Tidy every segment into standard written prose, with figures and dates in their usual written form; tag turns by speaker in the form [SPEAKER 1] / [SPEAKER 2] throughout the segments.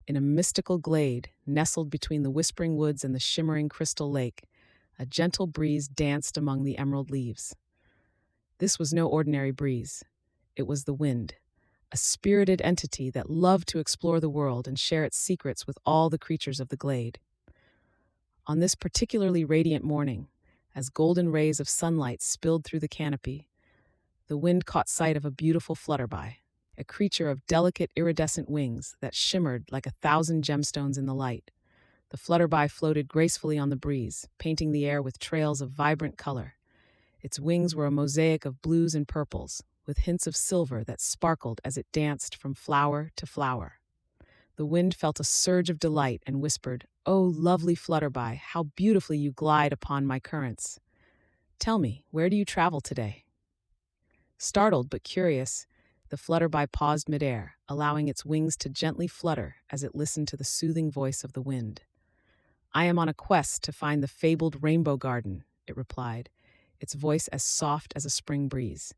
[SPEAKER 1] In a mystical glade, nestled between the whispering woods and the shimmering crystal lake, a gentle breeze danced among the emerald leaves. This was no ordinary breeze. It was the wind, a spirited entity that loved to explore the world and share its secrets with all the creatures of the glade. On this particularly radiant morning, as golden rays of sunlight spilled through the canopy, the wind caught sight of a beautiful flutterby, a creature of delicate iridescent wings that shimmered like 1,000 gemstones in the light. The flutterby floated gracefully on the breeze, painting the air with trails of vibrant color. Its wings were a mosaic of blues and purples, with hints of silver that sparkled as it danced from flower to flower. The wind felt a surge of delight and whispered, "Oh, lovely flutterby, how beautifully you glide upon my currents. Tell me, where do you travel today?" Startled but curious, the flutterby paused midair, allowing its wings to gently flutter as it listened to the soothing voice of the wind. "I am on a quest to find the fabled rainbow garden," it replied, its voice as soft as a spring breeze.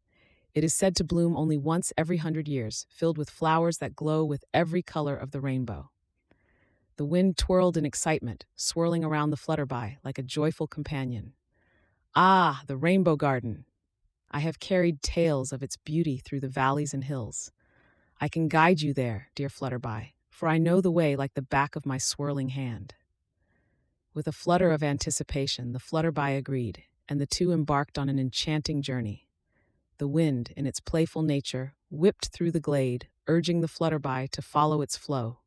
[SPEAKER 1] "It is said to bloom only once every 100 years, filled with flowers that glow with every color of the rainbow." The wind twirled in excitement, swirling around the flutterby like a joyful companion. "Ah, the rainbow garden! I have carried tales of its beauty through the valleys and hills. I can guide you there, dear flutterby, for I know the way like the back of my swirling hand." With a flutter of anticipation, the flutterby agreed, and the two embarked on an enchanting journey. The wind, in its playful nature, whipped through the glade, urging the flutterby to follow its flow.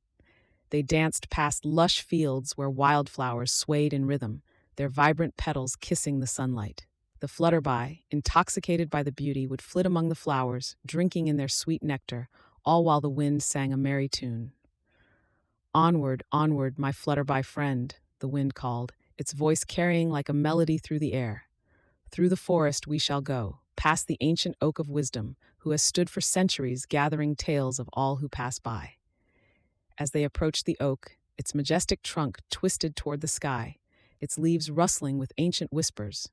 [SPEAKER 1] They danced past lush fields where wildflowers swayed in rhythm, their vibrant petals kissing the sunlight. The flutterby, intoxicated by the beauty, would flit among the flowers, drinking in their sweet nectar, all while the wind sang a merry tune. "Onward, onward, my flutterby friend," the wind called, its voice carrying like a melody through the air. "Through the forest we shall go, past the ancient oak of wisdom, who has stood for centuries gathering tales of all who pass by." As they approached the oak, its majestic trunk twisted toward the sky, its leaves rustling with ancient whispers.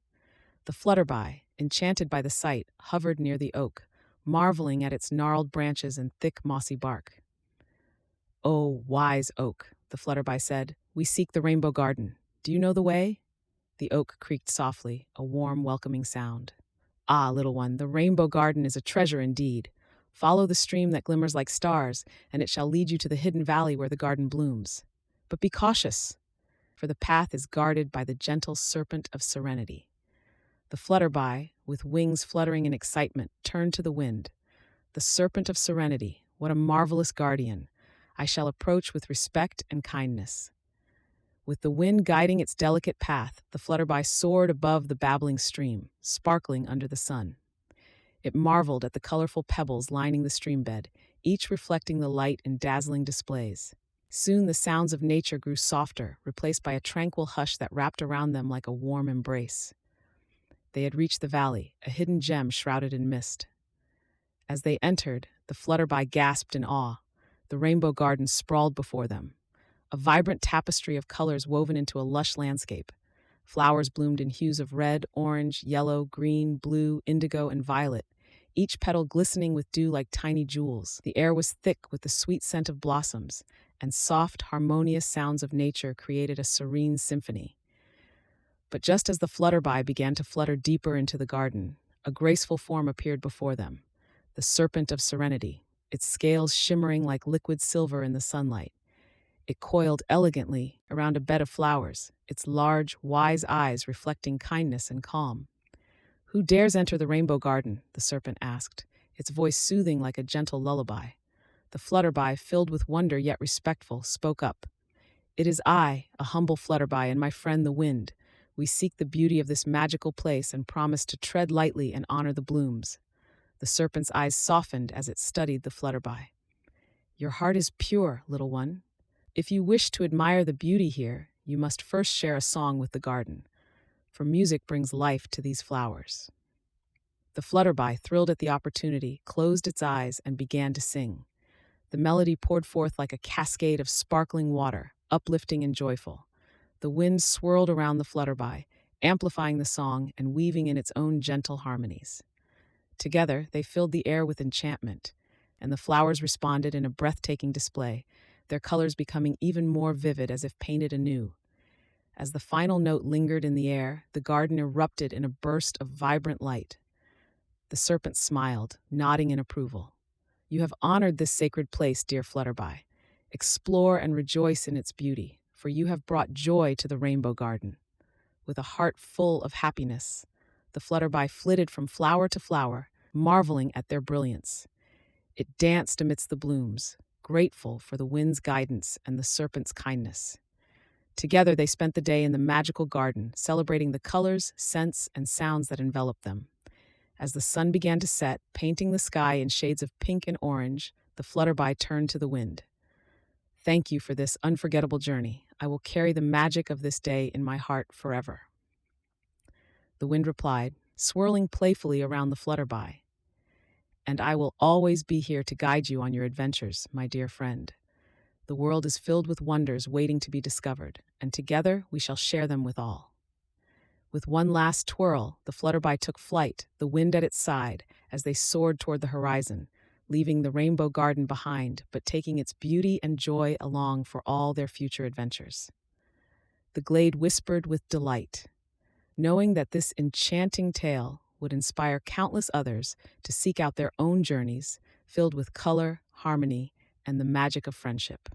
[SPEAKER 1] The flutterby, enchanted by the sight, hovered near the oak, marveling at its gnarled branches and thick mossy bark. "Oh, wise oak," the flutterby said, "we seek the rainbow garden. Do you know the way?" The oak creaked softly, a warm, welcoming sound. "Ah, little one, the rainbow garden is a treasure indeed. Follow the stream that glimmers like stars, and it shall lead you to the hidden valley where the garden blooms. But be cautious, for the path is guarded by the gentle Serpent of Serenity." The flutterby, with wings fluttering in excitement, turned to the wind. "The Serpent of Serenity, what a marvelous guardian! I shall approach with respect and kindness." With the wind guiding its delicate path, the flutterby soared above the babbling stream, sparkling under the sun. It marveled at the colorful pebbles lining the streambed, each reflecting the light in dazzling displays. Soon the sounds of nature grew softer, replaced by a tranquil hush that wrapped around them like a warm embrace. They had reached the valley, a hidden gem shrouded in mist. As they entered, the flutterby gasped in awe. The rainbow garden sprawled before them, a vibrant tapestry of colors woven into a lush landscape. Flowers bloomed in hues of red, orange, yellow, green, blue, indigo, and violet, each petal glistening with dew like tiny jewels. The air was thick with the sweet scent of blossoms, and soft, harmonious sounds of nature created a serene symphony. But just as the flutterby began to flutter deeper into the garden, a graceful form appeared before them, the Serpent of Serenity, its scales shimmering like liquid silver in the sunlight. It coiled elegantly around a bed of flowers, its large, wise eyes reflecting kindness and calm. "Who dares enter the rainbow garden?" the serpent asked, its voice soothing like a gentle lullaby. The flutterby, filled with wonder yet respectful, spoke up. "It is I, a humble flutterby, and my friend the wind. We seek the beauty of this magical place and promise to tread lightly and honor the blooms." The serpent's eyes softened as it studied the flutterby. "Your heart is pure, little one. If you wish to admire the beauty here, you must first share a song with the garden, for music brings life to these flowers." The flutterby, thrilled at the opportunity, closed its eyes and began to sing. The melody poured forth like a cascade of sparkling water, uplifting and joyful. The wind swirled around the flutterby, amplifying the song and weaving in its own gentle harmonies. Together, they filled the air with enchantment, and the flowers responded in a breathtaking display, their colors becoming even more vivid as if painted anew. As the final note lingered in the air, the garden erupted in a burst of vibrant light. The serpent smiled, nodding in approval. You have honored this sacred place, dear flutterby. Explore and rejoice in its beauty, for you have brought joy to the rainbow garden. With a heart full of happiness, the flutterby flitted from flower to flower, marveling at their brilliance. It danced amidst the blooms, grateful for the wind's guidance and the serpent's kindness. Together, they spent the day in the magical garden, celebrating the colors, scents, and sounds that enveloped them. As the sun began to set, painting the sky in shades of pink and orange, the flutterby turned to the wind. Thank you for this unforgettable journey. I will carry the magic of this day in my heart forever. The wind replied, swirling playfully around the flutterby. And I will always be here to guide you on your adventures, my dear friend. The world is filled with wonders waiting to be discovered, and together we shall share them with all. With one last twirl, the flutterby took flight, the wind at its side, as they soared toward the horizon, leaving the rainbow garden behind, but taking its beauty and joy along for all their future adventures. The glade whispered with delight, knowing that this enchanting tale would inspire countless others to seek out their own journeys, filled with color, harmony, and the magic of friendship.